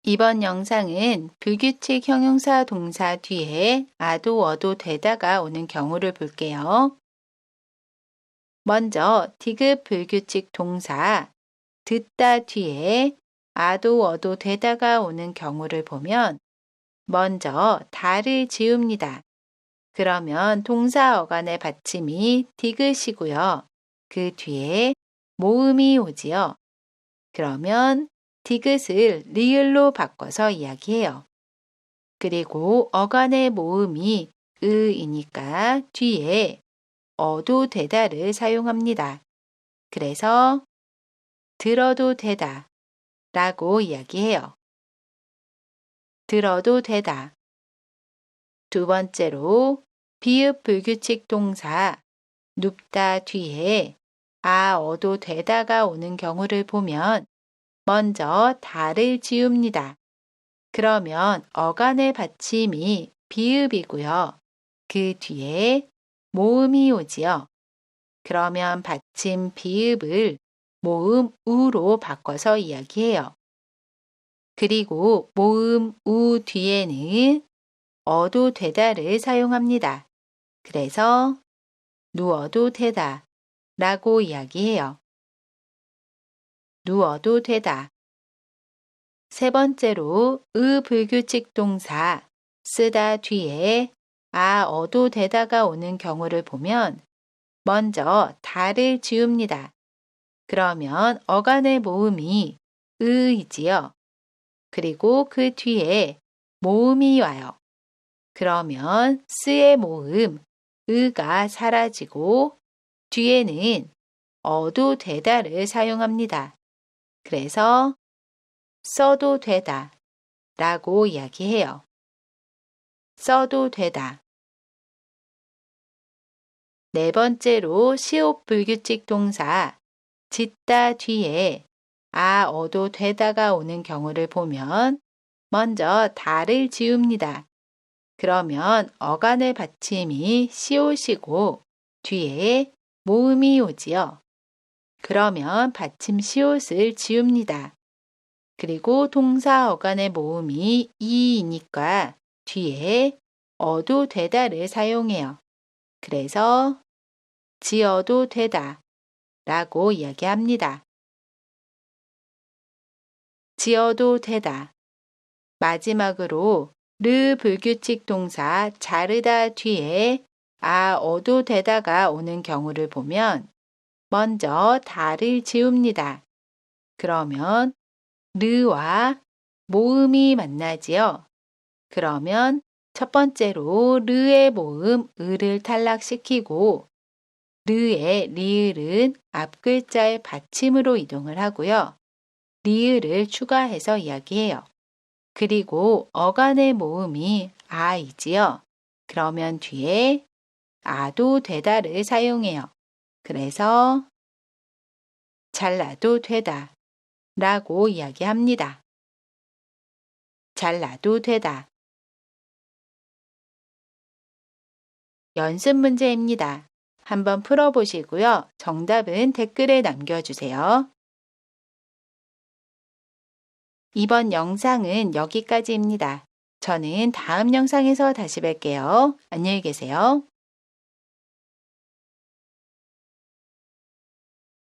이번 영상은 불규칙 형용사 동사 뒤에 아도 어도 되다가 오는 경우를 볼게요. 먼저 디귿 불규칙 동사 듣다 뒤에 아도 어도 되다가 오는 경우를 보면 먼저 다를 지웁니다. 그러면 동사 어간의 받침이 디귿이고요. 그 뒤에 모음이 오지요. 그러면 디귿을 리을로 바꿔서 이야기해요. 그리고 어간의 모음이 으이니까 뒤에 어도 되다를 사용합니다. 그래서 들어도 되다 라고 이야기해요. 들어도 되다. 두 번째로 비읍 불규칙 동사 눕다 뒤에 어도 되다가 오는 경우를 보면 먼저 다를 지웁니다. 그러면 어간의 받침이 비읍이고요. 그 뒤에 모음이 오지요. 그러면 받침 비읍을 모음 우로 바꿔서 이야기해요. 그리고 모음 우 뒤에는 어도 되다를 사용합니다. 그래서 누워도 되다 라고 이야기해요. 누워도 되다. 세 번째로 불규칙 동사 쓰다 뒤에 어도 되다가 오는 경우를 보면 먼저 다를 지웁니다. 그러면 어간의 모음이 으이지요. 그리고 그 뒤에 모음이 와요. 그러면 쓰의 모음 으가 사라지고 뒤에는 어도 되다를 사용합니다. 그래서 써도 되다 라고 이야기해요. 써도 되다. 네 번째로 시옷 불규칙 동사 짓다 뒤에 어도 되다가 오는 경우를 보면 먼저 다를 지웁니다. 그러면 어간의 받침이 시옷이고 뒤에 모음이 오지요. 그러면 받침 시옷을 지웁니다. 그리고 동사 어간의 모음이 이니까 뒤에 어도 되다를 사용해요. 그래서 지어도 되다 라고 이야기합니다. 지어도 되다. 마지막으로 불규칙 동사 자르다 뒤에 어도 되다가 오는 경우를 보면 먼저 다를 지웁니다. 그러면 르와 모음이 만나지요. 그러면 첫 번째로 르의 모음 을을 탈락시키고 르의 리을은 앞 글자의 받침으로 이동을 하고요. 리을을 추가해서 이야기해요. 그리고 어간의 모음이 아이지요. 그러면 뒤에 아도 되다를 사용해요. 그래서 잘라도 되다 라고 이야기합니다. 잘라도 되다. 연습 문제입니다. 한번 풀어보시고요. 정답은 댓글에 남겨주세요. 이번 영상은 여기까지입니다. 저는 다음 영상에서 다시 뵐게요. 안녕히 계세요.